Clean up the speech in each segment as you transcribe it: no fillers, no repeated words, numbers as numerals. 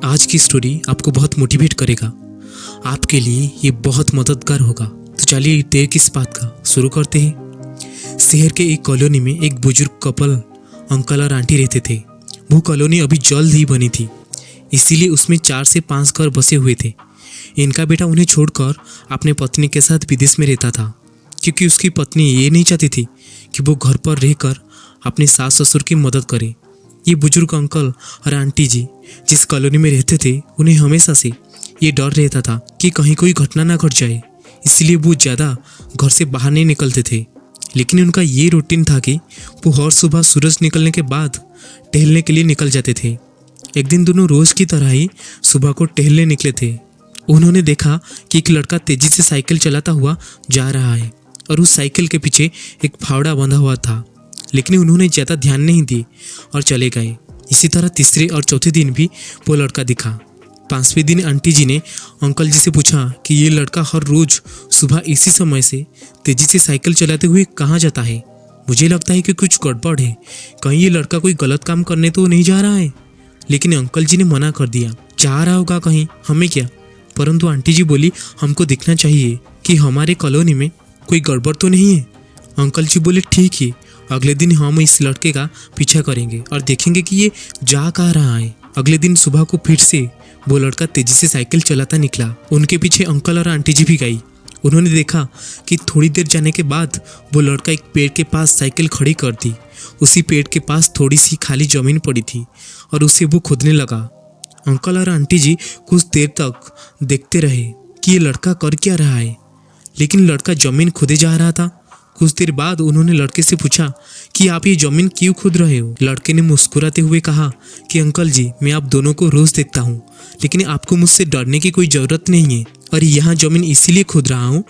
आज की स्टोरी आपको बहुत मोटिवेट करेगा। आपके लिए ये बहुत मददगार होगा। तो चलिए देर किस बात का, शुरू करते हैं। शहर के एक कॉलोनी में एक बुजुर्ग कपल अंकल और आंटी रहते थे। वो कॉलोनी अभी जल्द ही बनी थी, इसीलिए उसमें 4 से 5 घर बसे हुए थे। इनका बेटा उन्हें छोड़कर अपने पत्नी के साथ विदेश में रहता था, क्योंकि उसकी पत्नी ये नहीं चाहती थी कि वो घर पर रहकर अपने सास ससुर की मदद करे। ये बुजुर्ग अंकल और आंटी जी जिस कॉलोनी में रहते थे, उन्हें हमेशा से ये डर रहता था कि कहीं कोई घटना ना घट जाए, इसलिए वो ज़्यादा घर से बाहर नहीं निकलते थे। लेकिन उनका ये रूटीन था कि वो हर सुबह सूरज निकलने के बाद टहलने के लिए निकल जाते थे। एक दिन दोनों रोज़ की तरह ही सुबह को टहलने निकले थे। उन्होंने देखा कि एक लड़का तेजी से साइकिल चलाता हुआ जा रहा है और उस साइकिल के पीछे एक फावड़ा बंधा हुआ था, लेकिन उन्होंने ज़्यादा ध्यान नहीं दी और चले गए। इसी तरह तीसरे और चौथे दिन भी वो लड़का दिखा। 5वें दिन आंटी जी ने अंकल जी से पूछा कि ये लड़का हर रोज़ सुबह इसी समय से तेजी से साइकिल चलाते हुए कहाँ जाता है। मुझे लगता है कि कुछ गड़बड़ है, कहीं ये लड़का कोई गलत काम करने तो नहीं जा रहा है। लेकिन अंकल जी ने मना कर दिया, जा रहा होगा कहीं, हमें क्या। परंतु आंटी जी बोली, हमको देखना चाहिए कि हमारे कॉलोनी में कोई गड़बड़ तो नहीं है। अंकल जी बोले, ठीक है, अगले दिन हम इस लड़के का पीछा करेंगे और देखेंगे कि ये जा कहाँ रहा है। अगले दिन सुबह को फिर से वो लड़का तेजी से साइकिल चलाता निकला। उनके पीछे अंकल और आंटी जी भी गई। उन्होंने देखा कि थोड़ी देर जाने के बाद वो लड़का एक पेड़ के पास साइकिल खड़ी कर दी। उसी पेड़ के पास थोड़ी सी खाली जमीन पड़ी थी और उसे वो खोदने लगा। अंकल और आंटी जी कुछ देर तक देखते रहे कि ये लड़का कर क्या रहा है, लेकिन लड़का जमीन खोदे जा रहा था। कुछ देर बाद उन्होंने लड़के से पूछा कि आप ये जमीन क्यों खोद रहे हो। लड़के ने मुस्कुराते हुए कहा कि अंकल जी, मैं आप दोनों को रोज देखता हूँ, लेकिन आपको मुझसे डरने की कोई ज़रूरत नहीं है। और यहाँ जमीन इसीलिए खोद रहा हूँ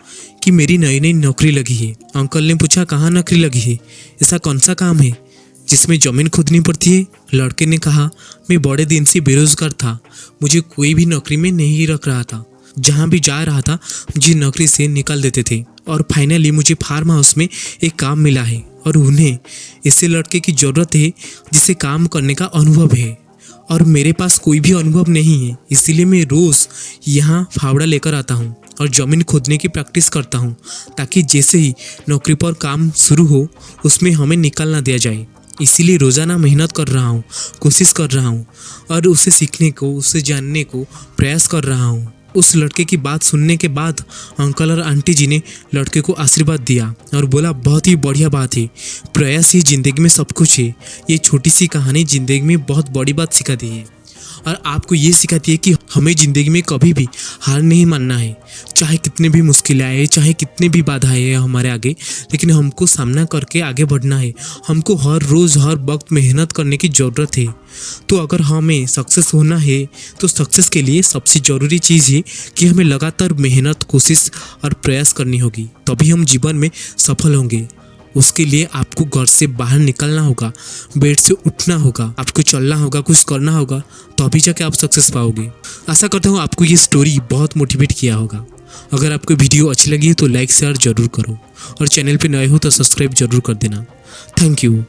कि मेरी नई नई नौकरी लगी है। अंकल ने पूछा, कहाँ नौकरी लगी है, ऐसा कौन सा काम है जिसमें जमीन खोदनी पड़ती है। लड़के ने कहा, मैं बड़े दिन से बेरोजगार था, मुझे कोई भी नौकरी में नहीं रख रहा था। जहाँ भी जा रहा था मुझे नौकरी से निकाल देते थे और फाइनली मुझे फार्म हाउस में एक काम मिला है और उन्हें ऐसे लड़के की ज़रूरत है जिसे काम करने का अनुभव है, और मेरे पास कोई भी अनुभव नहीं है। इसीलिए मैं रोज़ यहाँ फावड़ा लेकर आता हूँ और ज़मीन खोदने की प्रैक्टिस करता हूँ, ताकि जैसे ही नौकरी पर काम शुरू हो उसमें हमें निकाल ना दिया जाए। इसीलिए रोज़ाना मेहनत कर रहा हूँ, कोशिश कर रहा हूँ और उसे सीखने को, उसे जानने को प्रयास कर रहा हूँ। उस लड़के की बात सुनने के बाद अंकल और आंटी जी ने लड़के को आशीर्वाद दिया और बोला, बहुत ही बढ़िया बात है, प्रयास ही ज़िंदगी में सब कुछ है। ये छोटी सी कहानी ज़िंदगी में बहुत बड़ी बात सिखाती है और आपको ये सिखाती है कि हमें ज़िंदगी में कभी भी हार नहीं मानना है। चाहे कितने भी मुश्किलें आए, चाहे कितने भी बाधाएं हैं हमारे आगे, लेकिन हमको सामना करके आगे बढ़ना है। हमको हर रोज़ हर वक्त मेहनत करने की ज़रूरत है। तो अगर हमें सक्सेस होना है तो सक्सेस के लिए सबसे ज़रूरी चीज़ है कि हमें लगातार मेहनत, कोशिश और प्रयास करनी होगी, तभी हम जीवन में सफल होंगे। उसके लिए आपको घर से बाहर निकलना होगा, बेड से उठना होगा, आपको चलना होगा, कुछ करना होगा, तभी जाके आप सक्सेस पाओगे। आशा करता हूँ आपको ये स्टोरी बहुत मोटिवेट किया होगा। अगर आपको वीडियो अच्छी लगी है तो लाइक शेयर जरूर करो और चैनल पे नए हो तो सब्सक्राइब जरूर कर देना। Thank you.